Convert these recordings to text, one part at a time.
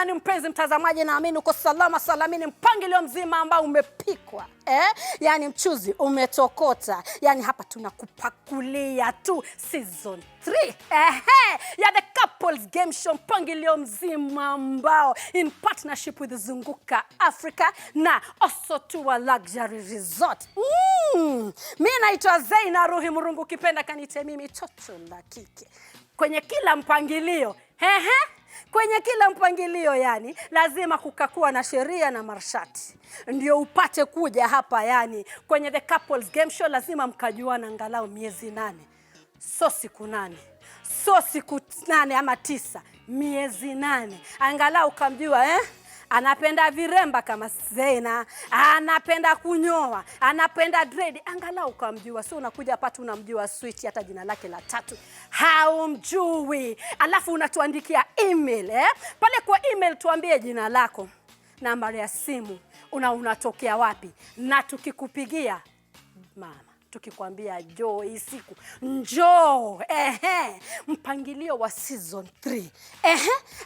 gani mpenzi mtazamaji? Naamini uko salama salamini. Mpangilio mzima ambao umepikwa. Yani mchuzi umetokota. Yani hapa tunakupakulia tu season 3. Ya the couples game show, mpangilio mzima ambao in partnership with Zunguka Africa na Authoritative Luxury Resort. Mimi naitwa Zaina Ruhi Murungu, kipenda kanite mimi toto la kike. Kwenye kila mpangilio, kwenye kila mpangilio yani lazima kukakuwa na sheria na marshati. Ndio upate kuja hapa yani kwenye the couples game show lazima mkajuana angalau miezi 8. So siku 8. So siku 8 ama 9, miezi 8. Angalau kamjua anapenda viremba kama Zaina, anapenda kunyoa, anapenda dread, angalau kamjua. So unakuja hapa tu unamjua switch, hata jina lake la 3 haumjui. Alafu unatuandikia email pale kwa email tuambie jina lako, namba ya simu, unatokea wapi, na tukikupigia mama tukikwambia njoo hii siku njoo. Mpangilio wa season 3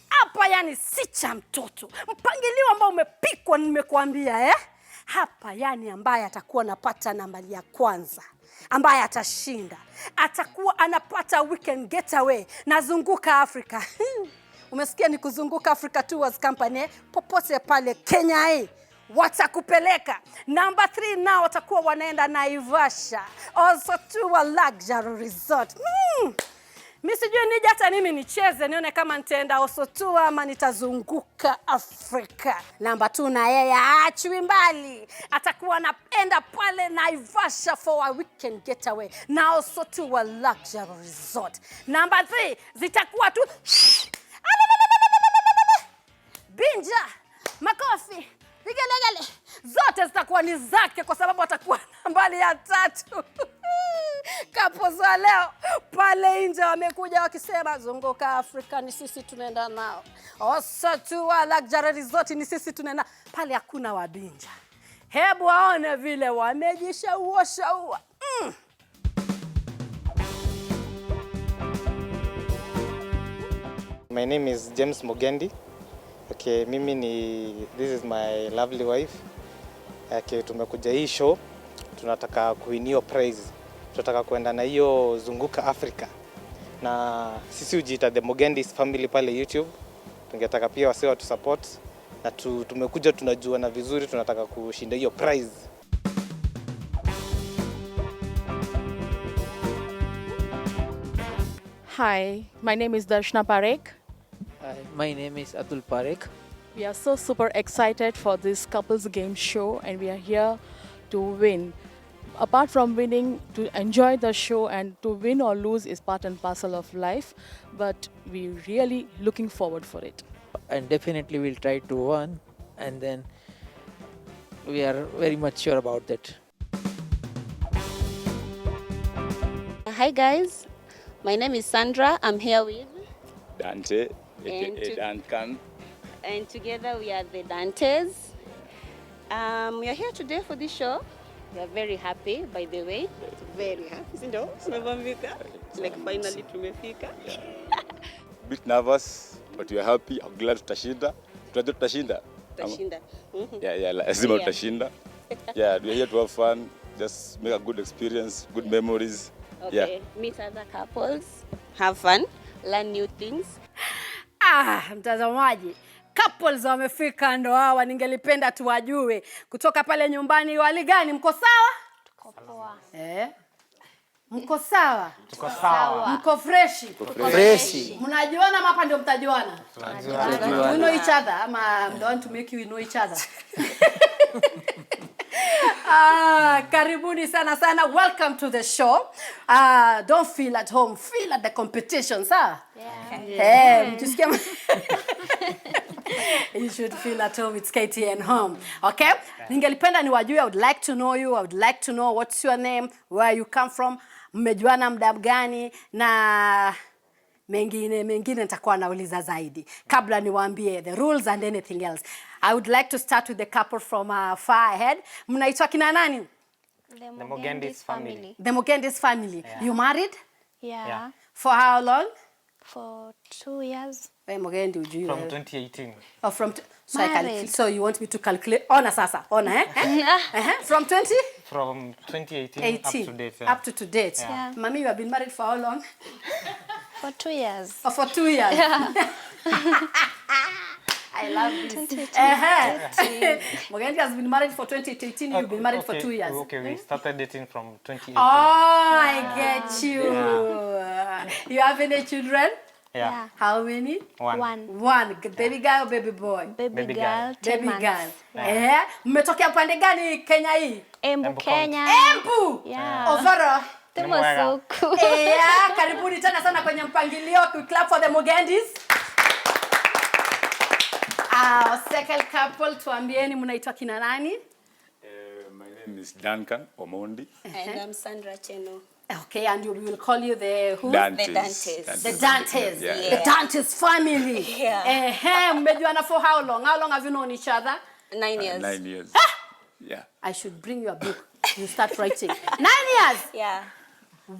hapa yani si cha mtoto, mpangilio ambao umepikwa nimekuambia. Hapa yani ambaye atakuwa anapata nambari ya kwanza, ambaye atashinda atakuwa anapata weekend getaway na Zunguka Africa. Umesikia ni kuzunguka Africa Tours Company, popote pale Kenya watakupeleka. Number 3 nao watakuwa wanaenda Naivasha, Authoritative Luxury Resort. Mimi sijui nije hata mimi nicheze nione kama nitaenda Authoritative ama nitazunguka Africa. Number 2 na yeye aachwi mbali, atakuwa anaenda pale Naivasha for a weekend getaway na Authoritative Luxury Resort. Number 3 zitakuwa tu binja, makofi, vigelegele, zote zitakuwa ni zake kwa sababu atakuwa nambari ya 3. Couples wa leo pale nje wamekuja wakisema Zunguka Africa ni sisi tunaenda nao, Authoritative Luxury Resort ni sisi tunaenda pale, hakuna wabinja. Hebu waone vile wamejishaua. My name is James Mugendi. Okay, this is my lovely wife. Okay, tumekuja hii show, tunataka kuinio prize. Tunataka kuenda na hiyo Zunguka Africa. Na sisi ujiita the Mugendi's family pale YouTube. Tungetaka pia wase watu support na tumekuja tunajua na vizuri, tunataka kushinda hiyo prize. Hi, my name is Darshna Parekh. Hi, my name is Atul Parekh. We are so super excited for this couples game show and we are here to win. Apart from winning, to enjoy the show, and to win or lose is part and parcel of life, but we're really looking forward for it. And definitely we'll try to win, and then we are very much sure about that. Hi guys, my name is Sandra. I'm here with Dante Duncan. And together we are the Dantes. We are here today for this show. We are very happy, by the way. Very happy. Like finally tumefika. Bit nervous, but we are happy. I'm glad tutashinda. Tutashinda. Yeah, lazima tutashinda. Yeah, we are here to have fun. Just make a good experience, good memories. Okay. Yeah. Meet other couples, have fun, learn new things. Mtazamaji, couples wamefika ndo hawa, ningelipenda tuwajue kutoka pale nyumbani. Wali gani, mko sawa? Tuko poa. Mko sawa? Tuko sawa. Mko freshi? Tuko freshi. Mnajuana hapa ndio mtajuana? Tunajuana. You know each other ama don't want to make you know each other? Karibuni sana. Welcome to the show. Don't feel at home, feel at the competition, sir. Yeah. You should feel at home. It's KTN Home. Okay? Ningelipenda niwajue. I would like to know you. I would like to know what's your name, where you come from, mmejuana muda gani, na mengine nitakuwa nauliza zaidi. Kabla niwaambie the rules and anything else, I would like to start with the couple from far ahead. Mnaitwa kina nani? The Mugendi's family. The Mugendi's family. Yeah. You married? Yeah. For how long? For 2 years. Mugendi ujui From wewe. 2018. Oh, Married. so you want me to calculate? Ona sasa. Ona From 20? From 2018 up 18. to date. Yeah. Up to date. Yeah. Mommy, you have been married for how long? For 2 years. Oh, for 2 years. Yeah. I love this. 2018. Mugendi has been married for 2018. You've been married for 2 years. Okay, we started dating from 2018. Oh, I get you. You have any children? Yeah. How many? One. One. Baby girl or baby boy? Baby girl. girl, 10 Baby months. girl. Mmetokea pande gani Kenya hii? Embu, Kenya. Embu. Yeah. Ovoro. Temosuku. Karibuni tena sana kwenye mpangilio. We clap for the Mugendis. Second couple, tuambieni mnaitwa kina nani? My name is Duncan Omondi. And I'm Sandra Cheno. Okay, and we will call you the who? Dantes. The Dantes. The Dantes. Yeah. The Dantes family. Yeah. Mmejuana for how long? How long have you known each other? 9 years. 9 years. Yeah. I should bring you a book. You start writing. 9 years. Yeah.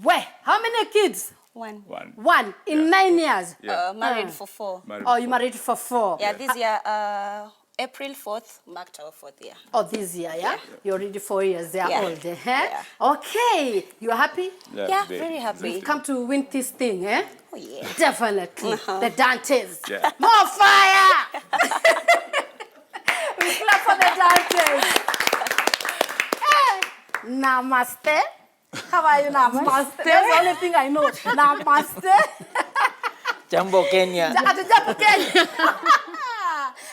Where? How many kids? One. One in 9 years. Yeah. Married for 4. Oh, you married for 4. Yeah, this year, April 4th, marked our 4th year. Oh, this year, yeah? You're already 4 years. They are Yeah. old, eh? Yeah. Okay. You are happy? Yeah, very happy. You've come to win this thing, eh? Oh, yeah. Definitely. The Dantes. Yeah. More fire! We clap for the Dantes. Hey. Namaste. How are you, Namaste? That's the only thing I know. Namaste. Jambo Kenya. Jambo Kenya.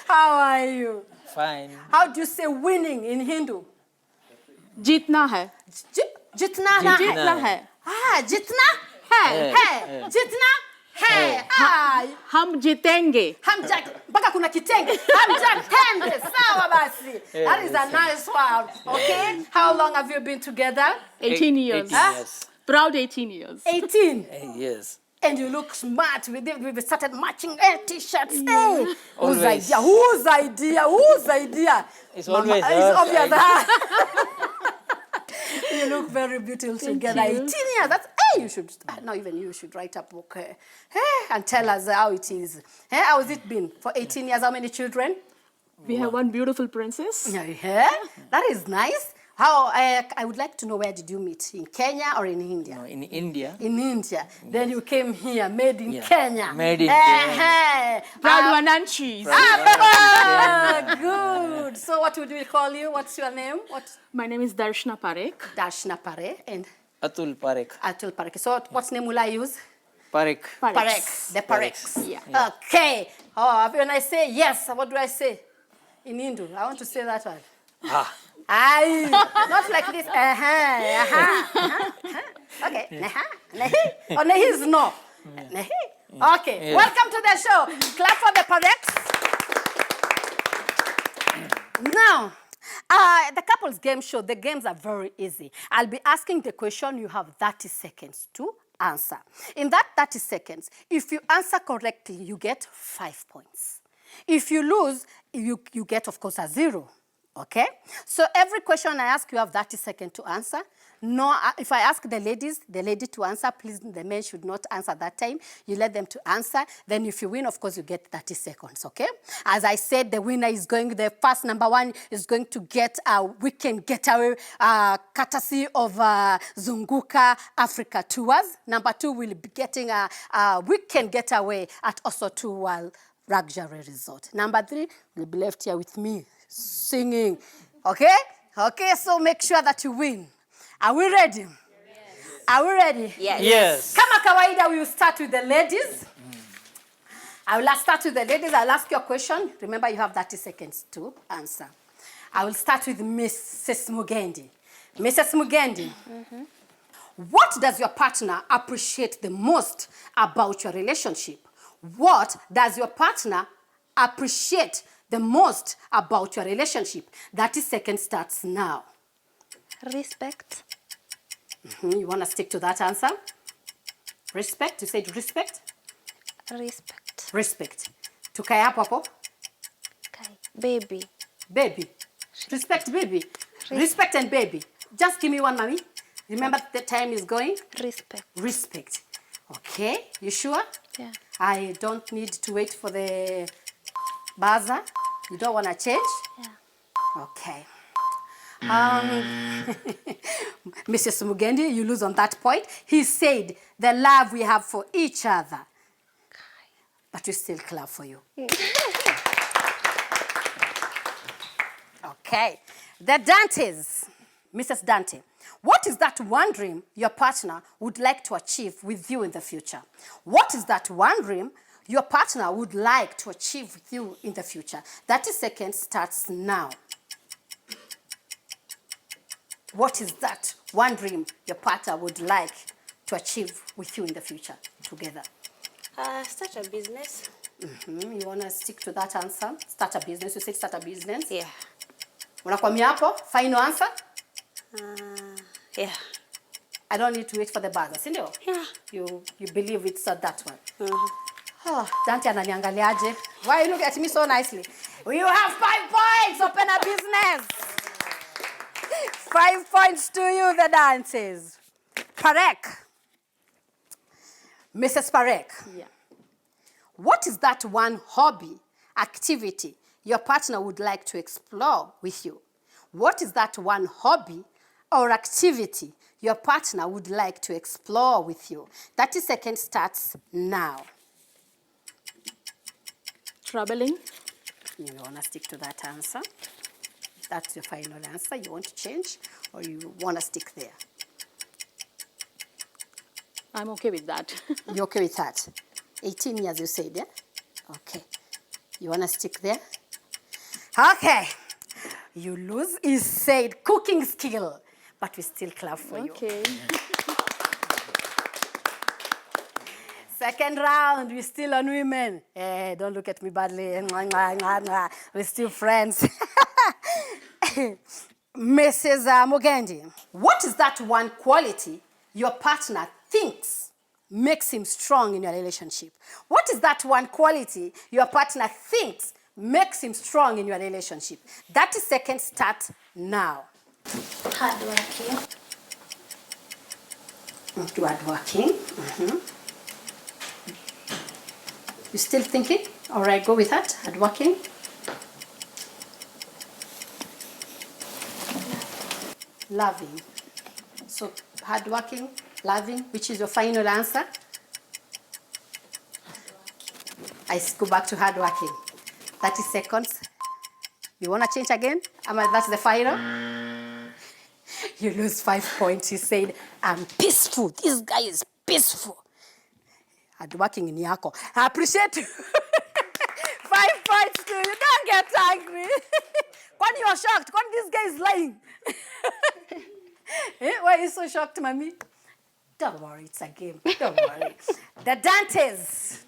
How are you? Fine. How do you say winning in Hindu? जीतना है Jitna जीतना है jitna hai hai jitna hai हम जीतेंगे mpaka kuna kitenge hamjatende sawa basi. That is a nice one. Okay, how long have you been together? 18 years 18 years. proud 18 years 18. Yes. And you look smart. We started matching t-shirts. Hey, whose Always. idea? Whose idea? Whose idea? It's Mama, always it's her obvious. idea. You look very beautiful together. you. 18 years. That's you should. Now even you should write a book and tell us how it is. How has it been for 18 years? How many children? we have one beautiful princess Yeah, that is nice. How I would like to know, where did you meet? In Kenya or in India? No, in India. In India. Then you came here, made in Yeah, Kenya. made in Kenya. proud one and cheese Good. So what would we call you? What's your name? What? my name is Darshna Parekh Darshna Pare and Atul Parekh. Atul Parekh. So what's name will I use? Parekh. Parekh. The Parekhs. Yeah. Okay. Oh, when I say yes, what do I say? In Hindu. I want to say that one. Ah. Aye. Not like this. Okay. Nahi. Oh, nahi is no. Nahi. Okay. Yeah. Welcome to the show. Clap for the Parekhs. Now, the couples game show, the games are very easy. I'll be asking the question. You have 30 seconds to answer. In that 30 seconds, if you answer correctly, you get 5 points. If you lose, you get, of course, a 0. Okay? So every question I ask, you have 30 seconds to answer. No, if I ask the lady to answer, please, the men should not answer that time. You let them to answer. Then if you win, of course, you get 30 seconds, okay? As I said, the winner is going, the first number 1 is going to get a weekend getaway courtesy of Zunguka Africa Tours. Number 2 will be getting a weekend getaway at also 2 World Luxury Resort. Number 3 will be left here with me singing, okay? Okay, so make sure that you win. Are we ready? Yes. Are we ready? Yes. Yes. Kama kawaida, we will start with the ladies. I will start with the ladies. I'll ask you a question. Remember, you have 30 seconds to answer. I will start with Mrs. Mugendi. Mrs. Mugendi, what does your partner appreciate the most about your relationship? What does your partner appreciate the most about your relationship? 30 seconds starts now. Respect. You want to stick to that answer? Respect? You said respect? Respect. Respect. Tukae hapo hapo. Okay. Baby. Baby. Respect baby. Respect and baby. Just give me one, mommy. Remember the time is going? Respect. Respect. Okay. You sure? Yeah. I don't need to wait for the buzzer. You don't want to change? Yeah. Okay. Mrs. Mugendi, you lose on that point. He said the love we have for each other. But we still clap for you. Okay. The Dantes. Mrs. Dante, what is that one dream your partner would like to achieve with you in the future? What is that one dream your partner would like to achieve with you in the future? 30 seconds starts now. What is that one dream your partner would like to achieve with you in the future together? Start a business. You want to stick to that answer? Start a business. You said start a business? Yeah. Unakwamia hapo? Final answer? Yeah. I don't need to wait for the buzzer, si ndio? Yeah. You believe it's that one? Oh, Dante ananiangaliaje? Why you look at me so nicely? You have 5 points. Open a business. 5 points to you, the Dantes. Parek. Mrs. Parek. Yeah. What is that one hobby, activity your partner would like to explore with you? What is that one hobby or activity your partner would like to explore with you? 30 seconds starts now. Traveling. You want to stick to that answer? That's your final answer. You want to change or you want to stick there? I'm okay with that. You're okay with that? 18 years you said, yeah? Okay. You want to stick there? Okay. You lose. He said cooking skill, but we still clap for you. Okay. Second round, we're still on women. Hey, don't look at me badly. We're still friends. Mrs. Mugendi, what is that one quality your partner thinks makes him strong in your relationship? What is that one quality your partner thinks makes him strong in your relationship? 30 seconds start now. Hardworking. Hardworking. You still thinking? All right, go with that. Hardworking. Loving. So hardworking, loving, which is your final answer? I go back to hardworking. 30 seconds. You want to change again? That's the final? You lose 5 points. He said, I'm peaceful. This guy is peaceful. Hardworking in yako. I appreciate you. 5 points to you. Don't get angry. When you are shocked, when this guy is lying. Why are you so shocked, mommy? Don't worry, it's a game. Don't worry. The Dantes.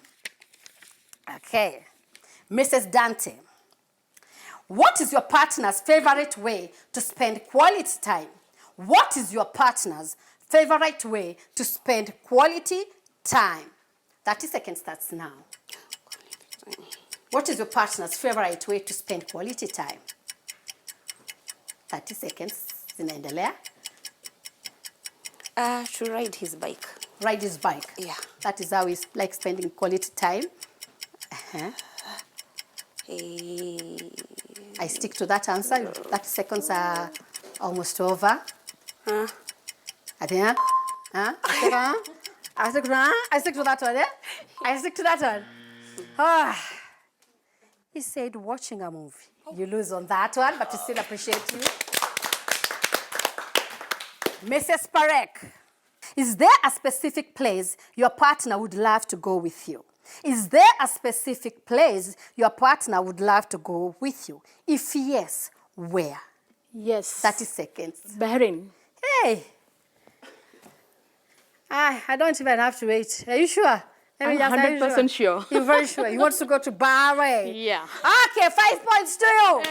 Okay. Mrs. Dante. What is your partner's favorite way to spend quality time? What is your partner's favorite way to spend quality time? 30 seconds starts now. What is your partner's favorite way to spend quality time? 30 seconds. Zinaendelea. To ride his bike. Ride his bike. Yeah. That is how he likes spending quality time. I stick to that answer. 30 seconds are almost over. I think, I stick to that one, yeah? I stick to that one. He said watching a movie. You lose on that one, but we still appreciate you. Mrs. Parek, is there a specific place your partner would love to go with you? Is there a specific place your partner would love to go with you? If yes, where? Yes. 30 seconds. Bahrain. Hey. I don't even have to wait. Are you sure? I'm 100% sure. You're very sure. You want to go to Bahrain? Yeah. Okay, 5 points to you.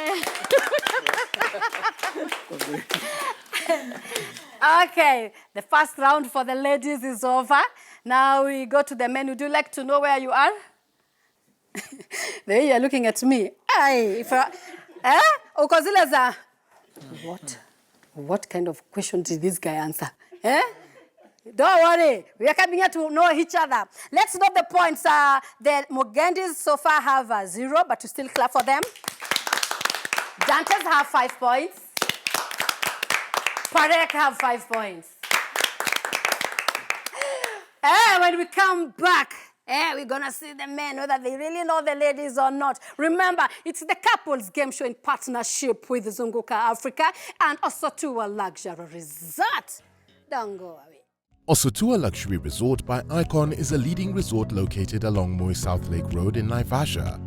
Okay, the first round for the ladies is over. Now we go to the men. Would you like to know where you are? The way you're looking at me. What kind of question did this guy answer? Don't worry. We are coming here to know each other. Let's note the points. The Mugendis so far have 0, but we still clap for them. Dantes have 5 points. Parek have 5 points. When we come back, we're going to see the men, whether they really know the ladies or not. Remember, it's the couples game show in partnership with Zunguka Africa and Osotua Luxury Resort. Don't go away. Osotua Luxury Resort by Icon is a leading resort located along Moy South Lake Road in Naivasha.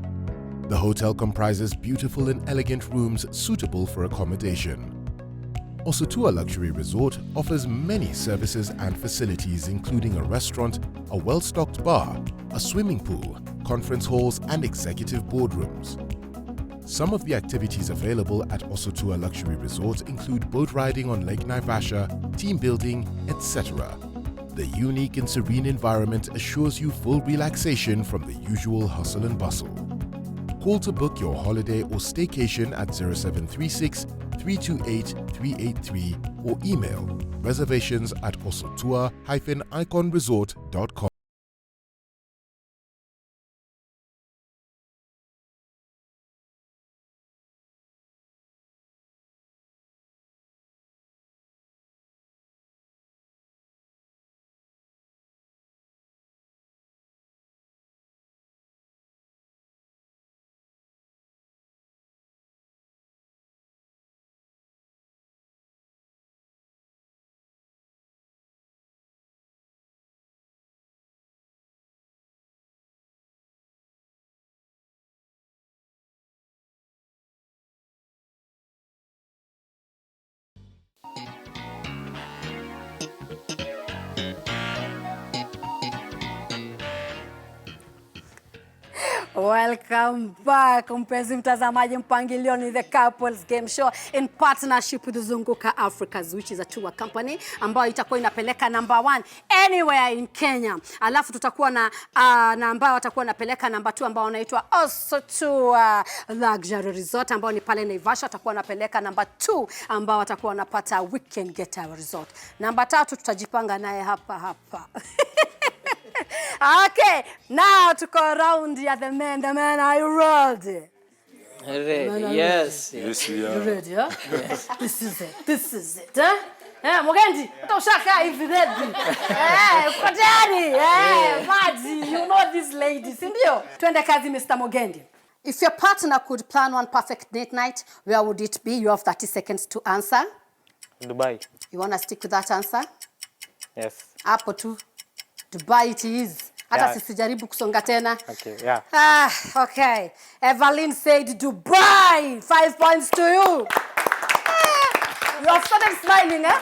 The hotel comprises beautiful and elegant rooms suitable for accommodation. Osotua Luxury Resort offers many services and facilities including a restaurant, a well-stocked bar, a swimming pool, conference halls and executive boardrooms. Some of the activities available at Osotua Luxury Resort include boat riding on Lake Naivasha, team building, etc. The unique and serene environment assures you full relaxation from the usual hustle and bustle. Call to book your holiday or staycation at 0736 328 383 or email reservations at osotua-iconresort.com. Welcome back, mpenzi mtazamaji. Mpangilio ni the couples game show in partnership with Zunguka Africa, which is a tour company ambayo itakuwa inapeleka number 1 anywhere in Kenya. Alafu tutakuwa na ambayo watakuwa napeleka number 2 ambao wanaitwa Osotua Luxury Resort ambao ni pale Naivasha. Watakuwa napeleka number 2 ambao watakuwa wanapata weekend getaway resort. Number 3 tutajipanga naye hapa. Okay, now to go around here, the men, are you ready? Ready. Yes. Yes, we are. You ready, huh? Yes. This is it, huh? Mugendi, utoshaka hivi ready. Uko tayari? Maji, you know this lady, si ndio? Twende kazi, Mr. Mugendi. If your partner could plan one perfect date night, where would it be? You have 30 seconds to answer. Dubai. You want to stick with that answer? Yes. Hapo tu. Dubai it is. Hata Yeah. sisijaribu kusonga tena. Okay, yeah. Okay. Evelyn said Dubai. 5 points to you. You have started smiling, eh?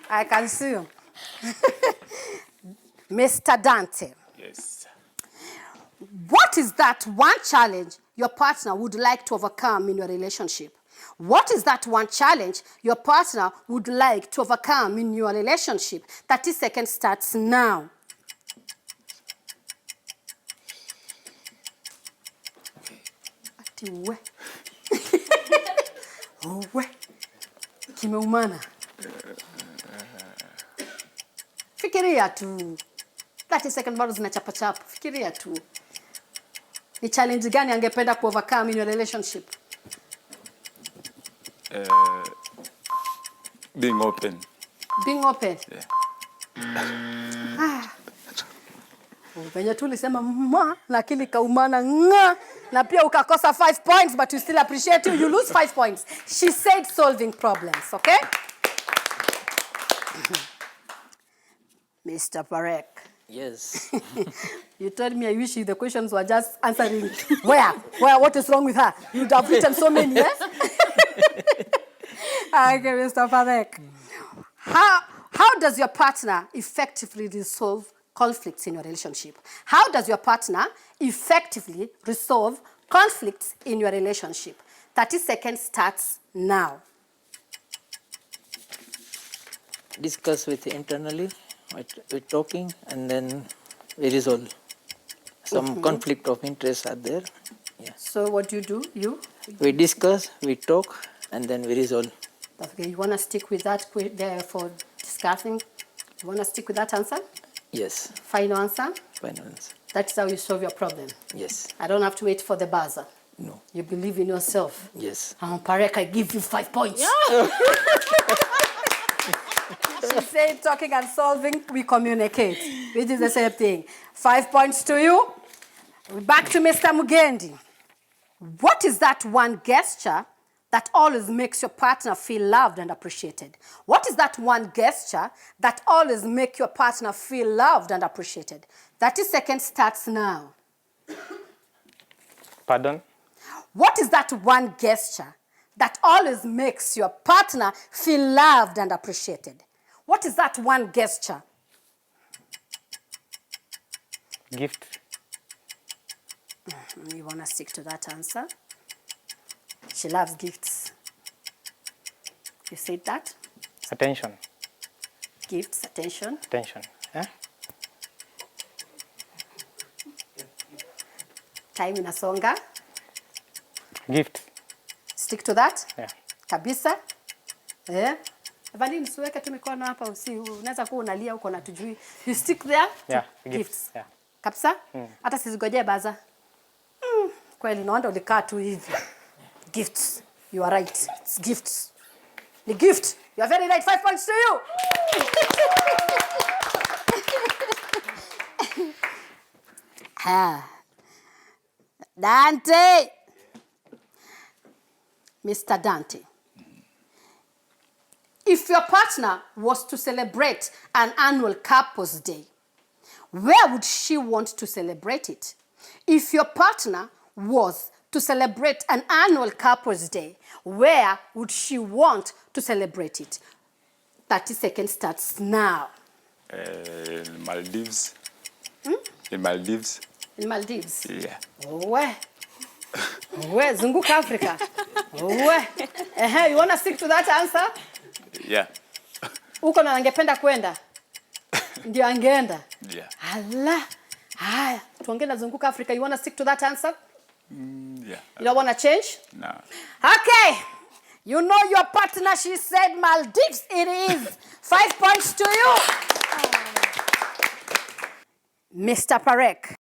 I can see you. Mr. Dante. Yes. What is that one challenge your partner would like to overcome in your relationship? What is that one challenge your partner would like to overcome in your relationship? 30 seconds starts now. Ati we. We. Kimeumana. Fikiria tu. 30 seconds bado zinachapa. Fikiria tu. Ni challenge gani angependa ku overcome in your relationship? Being open. Being open. Yeah. Venye tu ulisema mma lakini kaumana nga na pia ukakosa 5 points, but you still appreciate you lose 5 points. She said solving problems, okay? Mr. Parek. Yes. You told me I wish the questions were just answering where, what is wrong with her? You'd have written so many, yes? Okay, Mr. Parek. How does your partner effectively resolve conflicts in your relationship? How does your partner effectively resolve conflicts in your relationship? 30 seconds starts now. Discuss with internally, we're talking, and then we resolve. Some conflict of interest are there. Yeah. So what do you do? We discuss, we talk, and then we resolve. Okay, you want to stick with that there for discussing? You want to stick with that answer? Yes. Final answer? Final answer. That's how you solve your problem. Yes. I don't have to wait for the buzzer. No. You believe in yourself. Yes. Parek, I give you 5 points. She said talking and solving, we communicate, which is the same thing. 5 points to you. Back to Mr. Mugendi. What is that one gesture that always makes your partner feel loved and appreciated? What is that one gesture that always makes your partner feel loved and appreciated? 30 seconds starts now. Pardon? What is that one gesture that always makes your partner feel loved and appreciated? What is that one gesture? Gift. You want to stick to that answer? She loves gifts. You said that? Attention. Gifts, attention. Attention. Eh? Time inasonga. Gift. Stick to that? Yeah. Kabisa. Evangeline, usiweke tu mikono hapa, unaweza kuwa unalia huko na tujui. You stick there? Yeah, Gifts. Yeah. Kabisa? Hata sizigojee baza. Kweli naona ulikaa tu hivi. Gifts. You are right. It's gifts. The gift. You are very right. 5 points to you. Dante. Mr. Dante. If your partner was to celebrate an annual couples day, where would she want to celebrate it? If your partner was to celebrate an annual couples day, where would she want to celebrate it? 30 seconds starts now. Maldives. In Maldives. In Maldives? Yeah. Zunguka Africa. You want to stick to that answer? Yeah. Uko na angependa kwenda? Ndio angeenda? Yeah. Hala. Haya, tuongee na Zunguka Africa. You want to stick to that answer? Yeah. You don't want to change? No. Okay. You know your partner, she said Maldives it is. 5 points to you. Mr. Parek,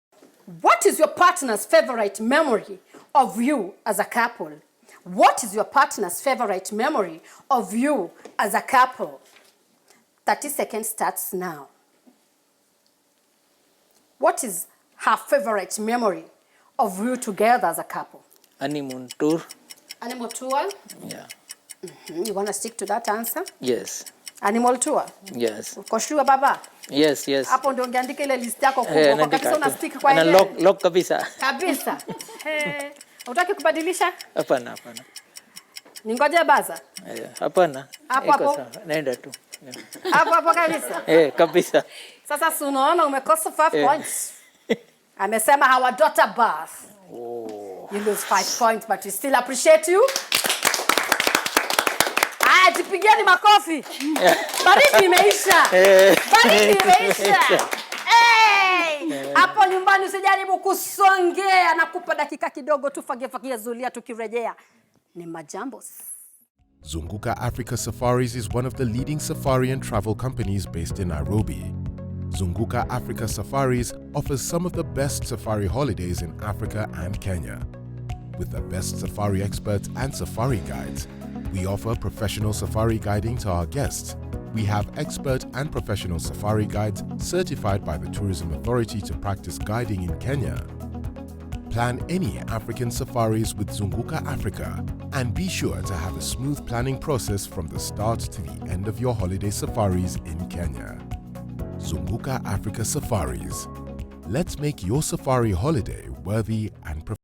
what is your partner's favorite memory of you as a couple? What is your partner's favorite memory of you as a couple? 30 seconds starts now. What is her favorite memory of you together as a couple? Honeymoon tour. Animal tour? Yeah. You want to stick to that answer? Yes. Animal tour? Yes. Uko sure baba? Yes, yes. Hapo ndio ungeandika ile list yako kubwa kwa kabisa una stick kwa ile. Lock kabisa. Kabisa. Unataka kubadilisha? Hapana. Ningoje baza? Hapana. Hapo. Naenda tu. Hapo kabisa. Kabisa. Sasa si unaona umekosa 5 points. Amesema our daughter bath. You lose 5 points but we still appreciate you. Jipigieni makofi. Baridi imeisha. Baridi imeisha. Hapo nyumbani usijaribu kusongea, nakupa dakika kidogo tu fagia Zulia tukirejea. Ni majambos. Zunguka Africa Safaris is one of the leading safari and travel companies based in Nairobi. Zunguka Africa Safaris offers some of the best safari holidays in Africa and Kenya. With the best safari experts and safari guides, we offer professional safari guiding to our guests. We have expert and professional safari guides certified by the Tourism Authority to practice guiding in Kenya. Plan any African safaris with Zunguka Africa and be sure to have a smooth planning process from the start to the end of your holiday safaris in Kenya. Zunguka Africa Safaris. Let's make your safari holiday worthy and professional.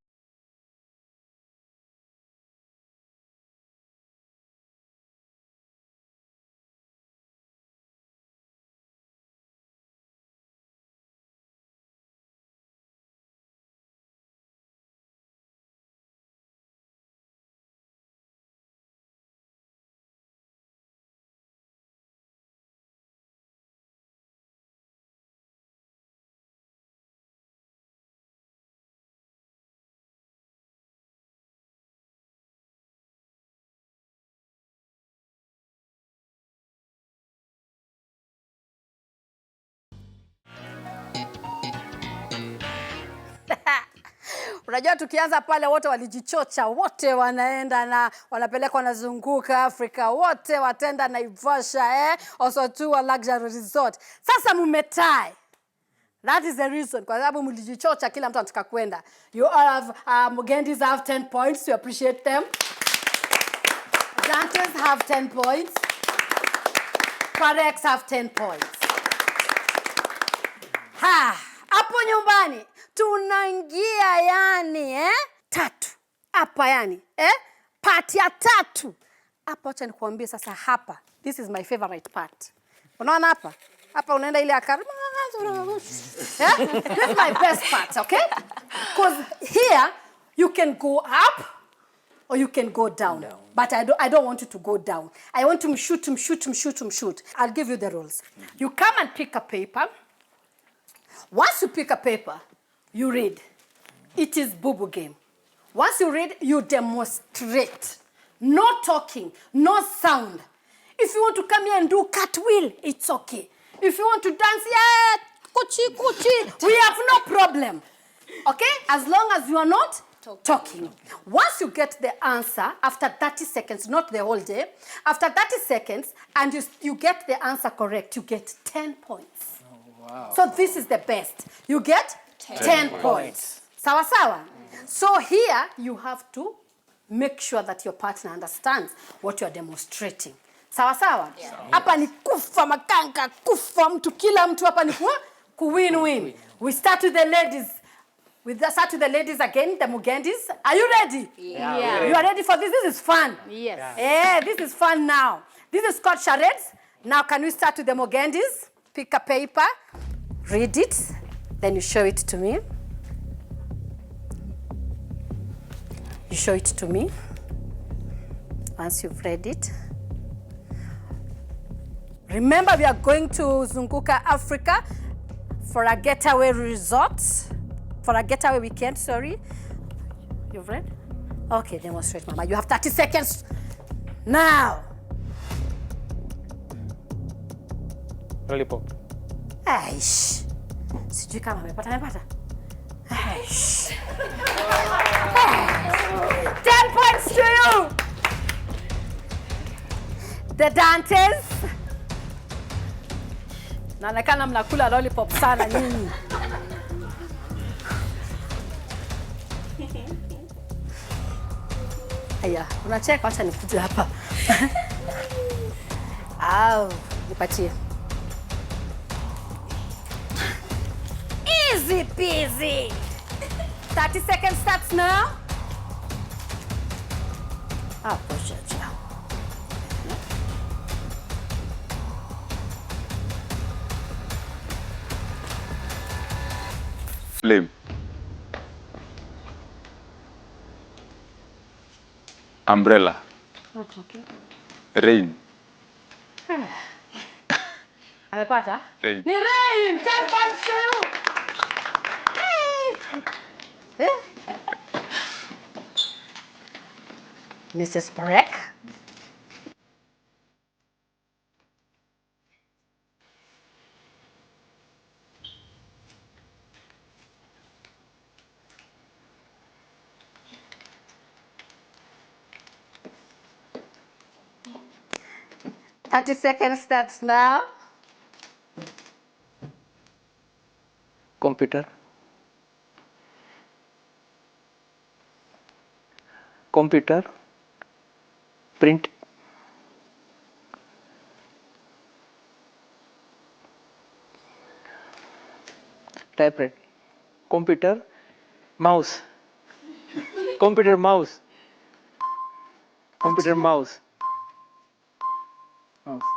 Unajua tukianza pale wote walijichocha, wote wanaenda na wanapeleka wanazunguka Afrika, wote watenda Naivasha also to a luxury resort. Sasa mumetai. That is the reason. Kwa sababu mlijichocha kila mtu anataka kwenda. You all have Mugendis have 10 points. You appreciate them. Dantes have 10 points. Parex have 10 points. Hapo nyumbani tunaingia yani tatu. Hapa yani part ya tatu. Hapa acha nikuambie sasa hapa. This is my favorite part. Unaona hapa? Hapa unaenda ile akari. This is my best part, okay? Because here you can go up or you can go down. But I don't want you to go down. I want to shoot. I'll give you the rules. You come and pick a paper. Once you pick a paper, you read. It is boo-boo game. Once you read, you demonstrate. No talking, no sound. If you want to come here and do cartwheel, it's okay. If you want to dance, kuchi, we have no problem. Okay? As long as you are not talking. Once you get the answer, after 30 seconds, not the whole day, after 30 seconds, and you get the answer correct, you get 10 points. Oh, wow. So this is the best. You get 10 points. Sawa sawa? So here, you have to make sure that your partner understands what you are demonstrating. Sawa sawa? Hapa ni kufa makanga, kufa mtu, kila mtu hapa ni win-win. We start with the ladies. Start with the ladies again, the Mugendis. Are you ready? Yeah. You are ready for this? This is fun. Yes. Yeah, this is fun now. This is called Charades. Now can we start with the Mugendis? Pick a paper, read it, then you show it to me. You show it to me. Once you've read it. Remember, we are going to Zunguka Africa for a getaway resort. For a getaway weekend, sorry. You've read? Okay, demonstrate, Mama. You have 30 seconds now. Lollipop. Aish. Sijui kama amepata. Aish. 10 points to you. The Dantes. Naonekana mnakula lollipop sana nyinyi. Aya, unacheka, acha nikuje hapa. Au, nipatie. Easy peasy. 30 seconds starts now. Hapo chacha. Flame. Umbrella. Okay. Rain. Amepata? Rain. Ni rain! 10 points to you! Mrs. Parek. Thirty seconds starts now. Computer. Computer. Print. Typewriter. Computer. Mouse. Computer mouse. Computer mouse. Mouse.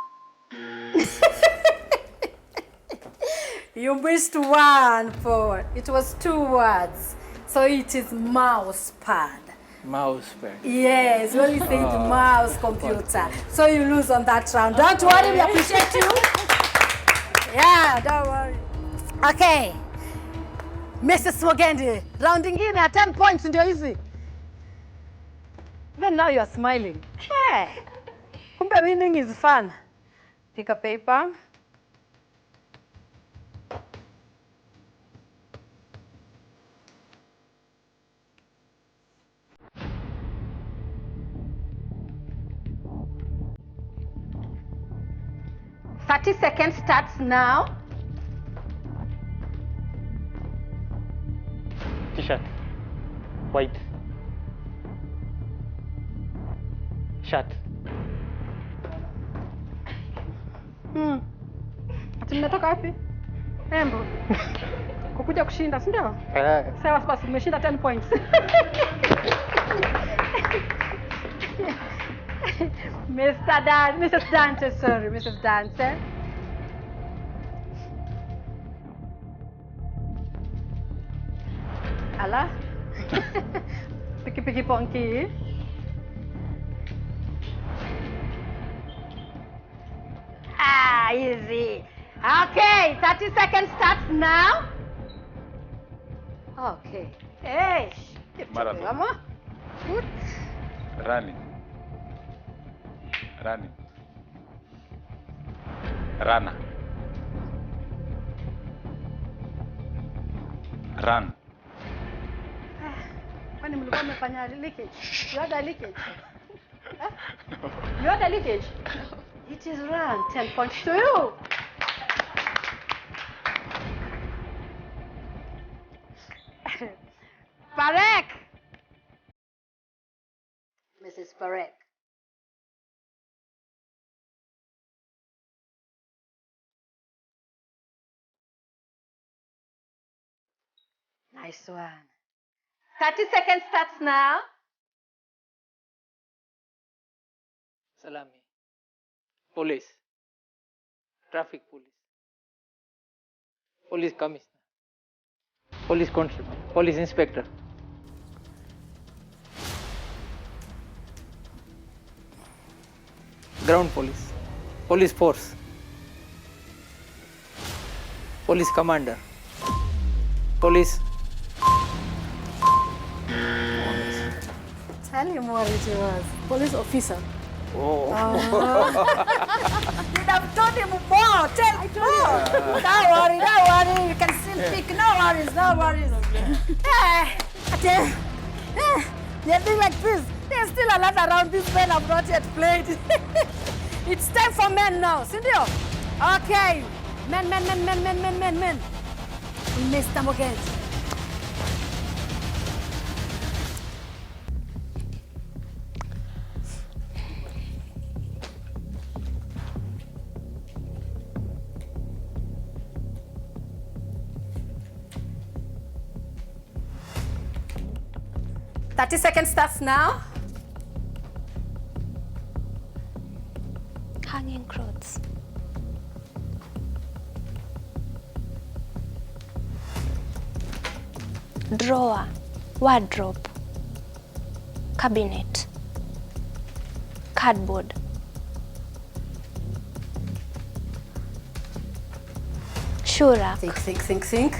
You missed one point. It was 2 words. So it is mouse pad. Mouse pad. Yes, you only said mouse computer. So you lose on that round. Don't worry, we appreciate you. Yeah, don't worry. Okay. Mrs. Mugendi, rounding in at 10 points ndio hizi. Even now you are smiling. Hey. Kumbe winning is fun. Pick a paper. 30 seconds starts now. T-shirt. White. Shirt. Ati mmetoka wapi? Embo. Kukuja kushinda, si ndio? Sawa basi, umeshinda 10 points. Mrs. Dante, sorry, Mrs. Dante. Ala. Piki ponky. Ah, easy. Okay, 30 seconds starts now. Okay. Hey. Marathon. Vamos. Good. Running. Running. Runner. Run. Kwani mlikuwa mmefanya leakage? You had a leakage? Huh? You had a leakage? It is run. 10 points to you. Parek. Mrs. Parek. Nice one. 30 seconds starts now. Salami. Police. Traffic police. Police commissioner. Police constable. Police inspector. Ground police. Police force. Police commander. Police. Tell him what it was. Police officer. Oh. You'd have told him more. Tell him more. Don't worry. You can still pick. No worries. They're doing like this. There's still a lot around. These men have not yet played. It's time for men now. Sindio? Okay. Men. Mr. Mogenzi. Thirty seconds starts now. Hanging clothes. Drawer. Wardrobe. Cabinet. Cardboard. Shoe rack. Think.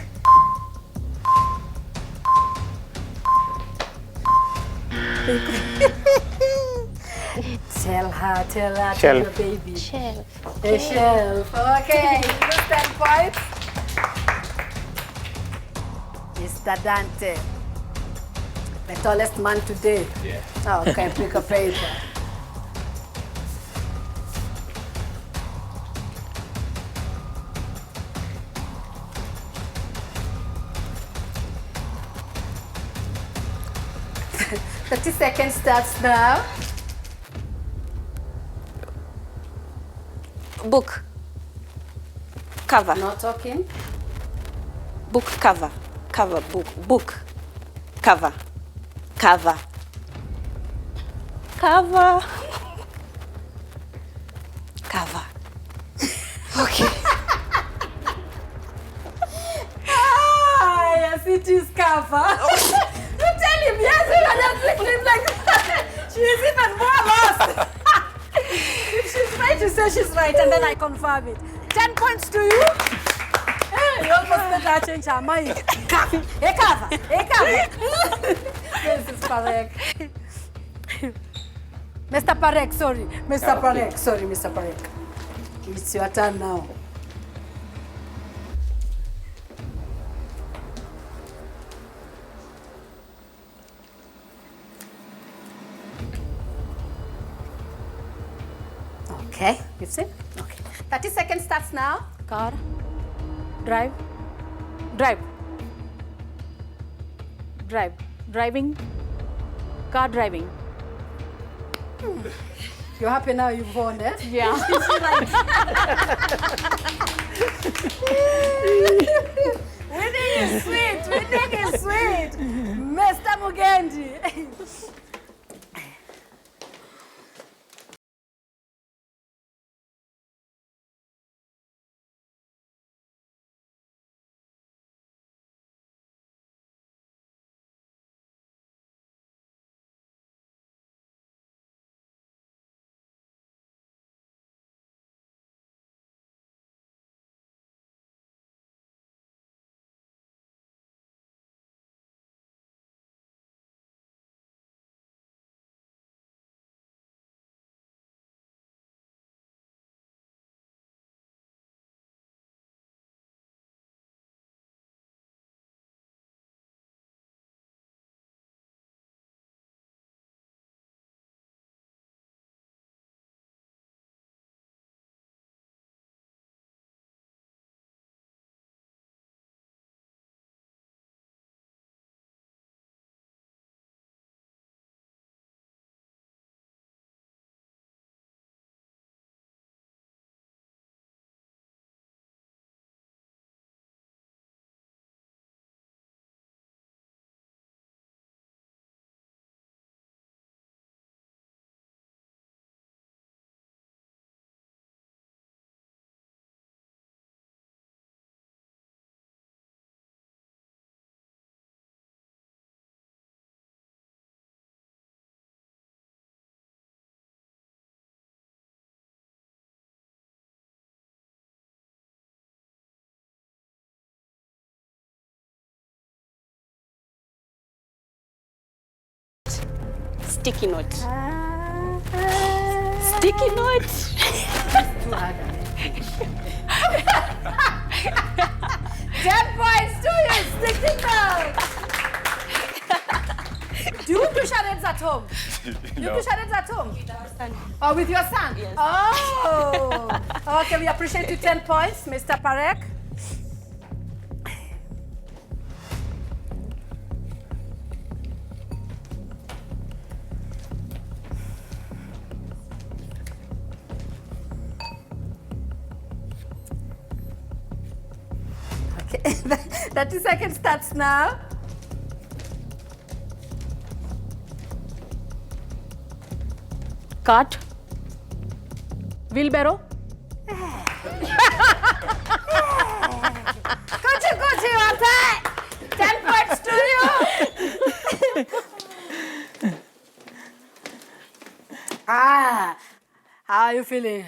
Tell her, tell your baby. Shelf. A shelf. Okay, lose 10 points. Mr. Dante, the tallest man today. Yeah. Oh, okay, pick a paper. Thirty seconds starts now. Book. Cover. No talking. Book cover. Cover book. Book. Cover. Cover. Cover. Cover. Okay. Yes, it is cover. You tell him yes, you can just look at him like that. She is even more lost. If she's right, you say she's right, and then I confirm it. 10 points to you. Hey, you almost made her change her mind. Hey, cover. This is Parek. Mr. Parek, sorry. Mr. Parek. It's your turn now. Okay, you see? Okay. 30 seconds starts now. Car. Drive. Drive. Drive. Driving. Car driving. You're happy now you've won, eh? Yeah. Winning is sweet. Winning is sweet. Mr. Mugendi. Sticky note. Sticky note. 10 points to you, sticky note. Do you do charades at home? You do charades at home? With our son. Oh, with your son? Yes. Oh. Okay, we appreciate you 10 points, Mr. Parek. Okay, 30 seconds starts now. Cart. Wheelbarrow. Kuchi, Watai. 10 points to you. How are you feeling?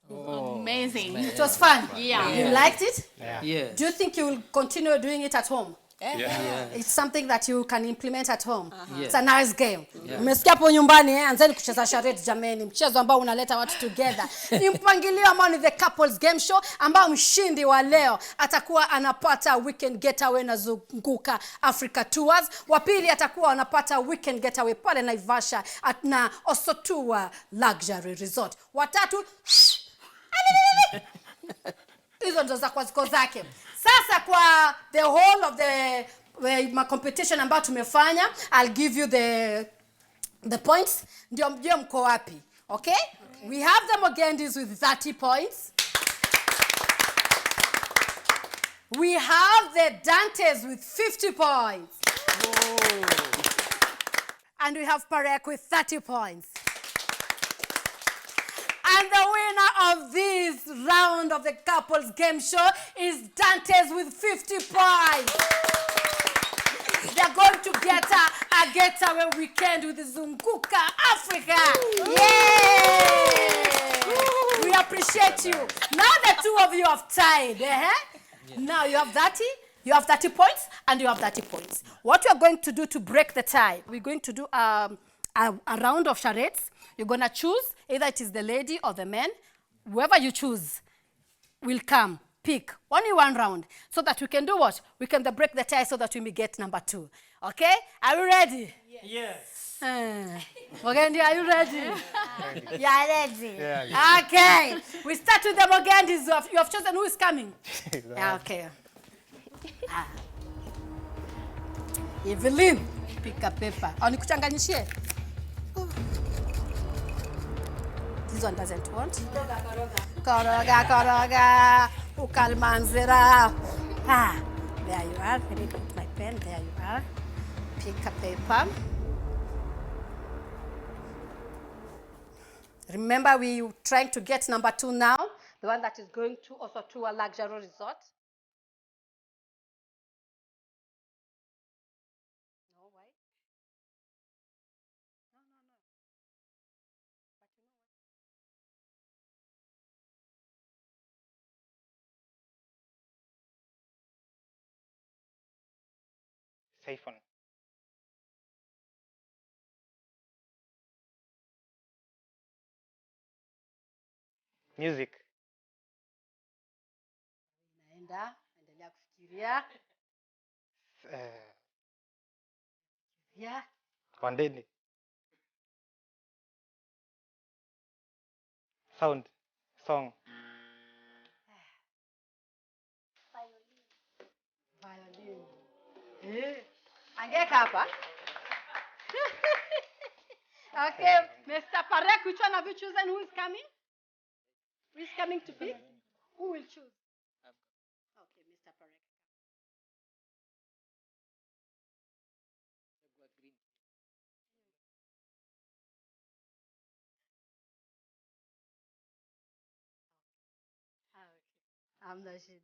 Amazing. It was fun. Yeah. You liked it? Yes. Do you think you will continue doing it at home? Yeah. It's something that you can implement at home. Yes. It's a nice game. Umesikia hapo nyumbani, anzeni kucheza charades jameni, mchezo ambao unaleta watu together. Ni mpangilio ambao ni the couples game show ambao mshindi wa leo atakuwa anapata weekend getaway na zunguka Africa Tours. Wa pili atakuwa anapata weekend getaway pale Naivasha na Osotua Luxury Resort. Watatu hizo ndo za kwa ziko zake. Sasa kwa the whole of the competition ambayo tumefanya, I'll give you the points. Ndio mjue mko wapi. Okay? We have the Mogendis with 30 points. We have the Dantes with 50 points. Whoa. And we have Parek with 30 points. And the winner of this round of the couples game show is Dantes with 50 points. They're going to get a getaway weekend with Zunguka Africa. Yay! We appreciate you. Now the two of you have tied. Now you have 30. You have 30 points and you have 30 points. What we are going to do to break the tie, we're going to do a round of charades. You're going to choose either it is the lady or the man. Whoever you choose will come, pick. Only one round. So that we can do what? We can break the tie so that we may get number 2. Okay? Are you ready? Yes. Mogendi, are you ready? You are ready? Yeah. Okay. We start with the Mogendis. You have chosen who is coming? Yeah, okay. Evelyn, pick a paper. Nikuchanganyishie. This one doesn't want. Koroga. Ukalmanzira. There you are. Let me put my pen. There you are. Pick a paper. Remember, we trying to get number 2 now, the one that is going to also to a luxury resort. No, why? No. But you know what? Siphon. Music. Endelea kufikiria. Yeah. Wandeni. Sound. Song. Violin. Angeka hapa. Okay, Mr. Parek, which one have you chosen? Who is coming? Who is coming to pick? Who will choose? Okay, Mr. Parek. Okay. I'm not sure.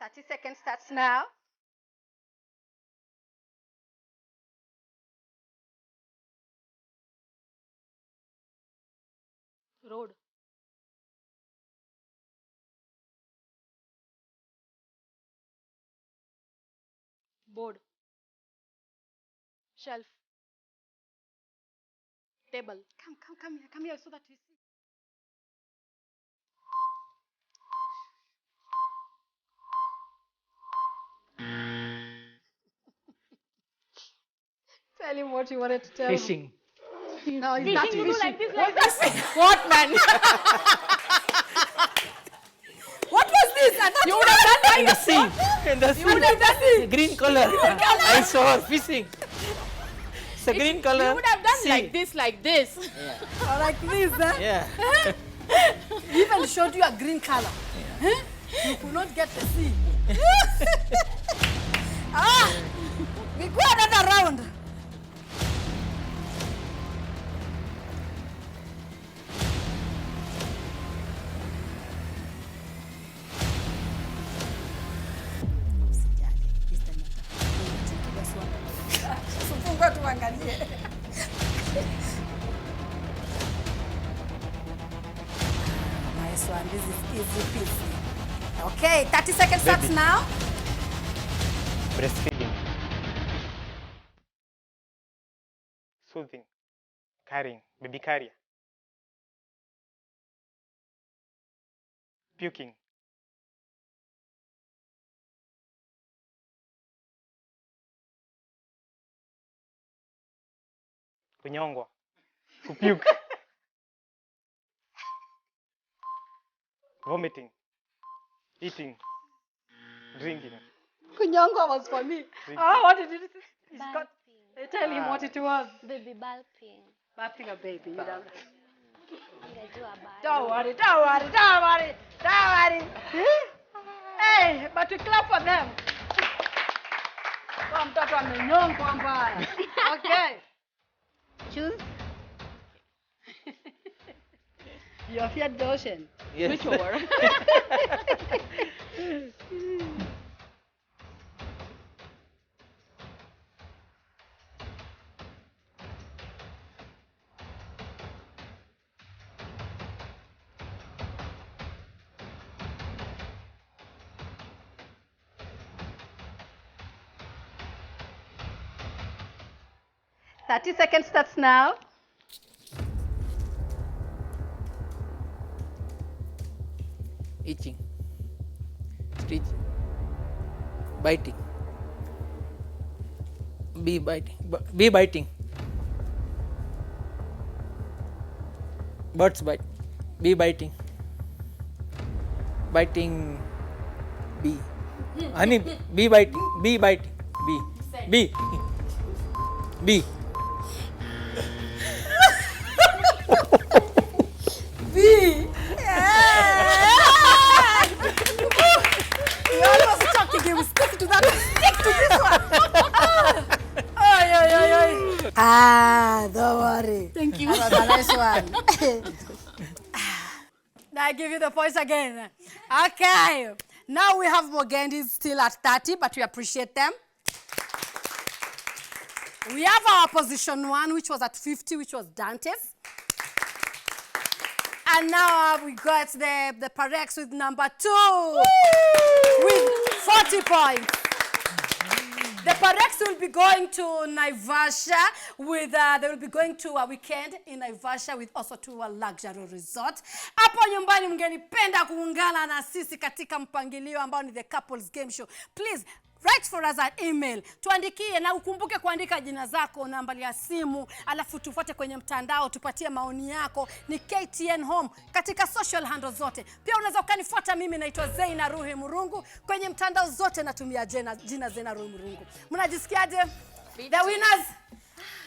30 seconds starts now. Road. Board. Shelf. Table. Come here so that we see. Tell him what you wanted to tell Fishing. him. No, he's not fishing. Like this. What, man? What was this? I thought You would have done In the sea. In the sea. you would have done this. Green color. I saw her fishing. It's a green color. You would have done sea. like this. Or like this, huh? Yeah. He even showed you a green color. Huh? You could not get the sea. We go another round. Funga tuangalie. Nice one. This is easy peasy. Okay, 30 seconds starts now. Breastfeeding. Soothing. Carrying. Baby carrier. Puking. Kunyongwa. Kupuke. Vomiting. Eating. Drinking. Kunyongo was for me. Oh, what did it? He's got. Tell him what it was. Baby bulping. Bathing a baby. You don't. Ingejua bado. Don't worry. Hey, but we clap for them. Kwa mtoto amenyongwa mbaya. Okay. Choose. You have feared the ocean. Yes. Which over? Thirty seconds starts now. itching, stitching, biting, bee biting, birds bite, bee biting, bee, honey, bee biting, bee, bee. You're almost talking him. Stick to that. Stick to this one. Don't worry. Thank you. That was a nice one. Now I give you the points again. Okay. Now we have Mogendis still at 30, but we appreciate them. We have our position 1, which was at 50, which was Dante's. And now we got the Parex with number 2 with 40 points. The Parex will be going to Naivasha with, they will be going to a weekend in Naivasha with also to a luxury resort. Hapo nyumbani mngenipenda kuungana na sisi katika mpangilio ambao ni the couples game show. Please, write for us an email. Tuandikie na ukumbuke kuandika jina zako, nambari ya simu, alafu tufuate kwenye mtandao, tupatie maoni yako. Ni KTN Home katika social handles zote. Pia unaweza ukanifuata mimi naitwa Zeina Ruhi Murungu kwenye mtandao zote natumia jina Zeina Ruhi Murungu. Mnajisikiaje? The winners.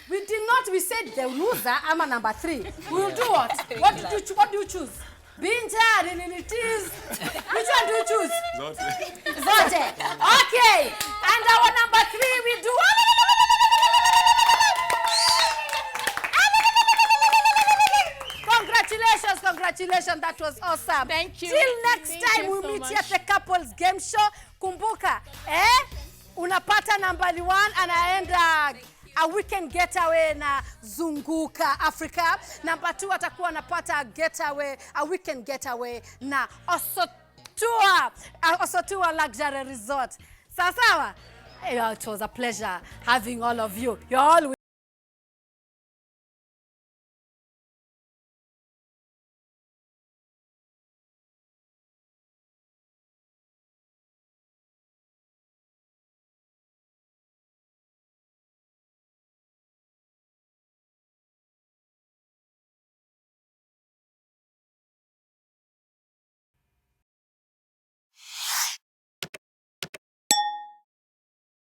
We said the loser ama number 3. We will do what? What do you choose? Binja, Lilitis. Which one do you choose? Zote. Okay. And our number 3 we do. Congratulations. That was awesome. Thank you. Till next Thank time you we so meet much. here at the couples game show. Kumbuka, unapata number 1 anaenda a weekend getaway na Zunguka Africa. Number 2 atakuwa anapata a weekend getaway na Osotua Luxury Resort. Sawa? It was a pleasure having all of you. You're all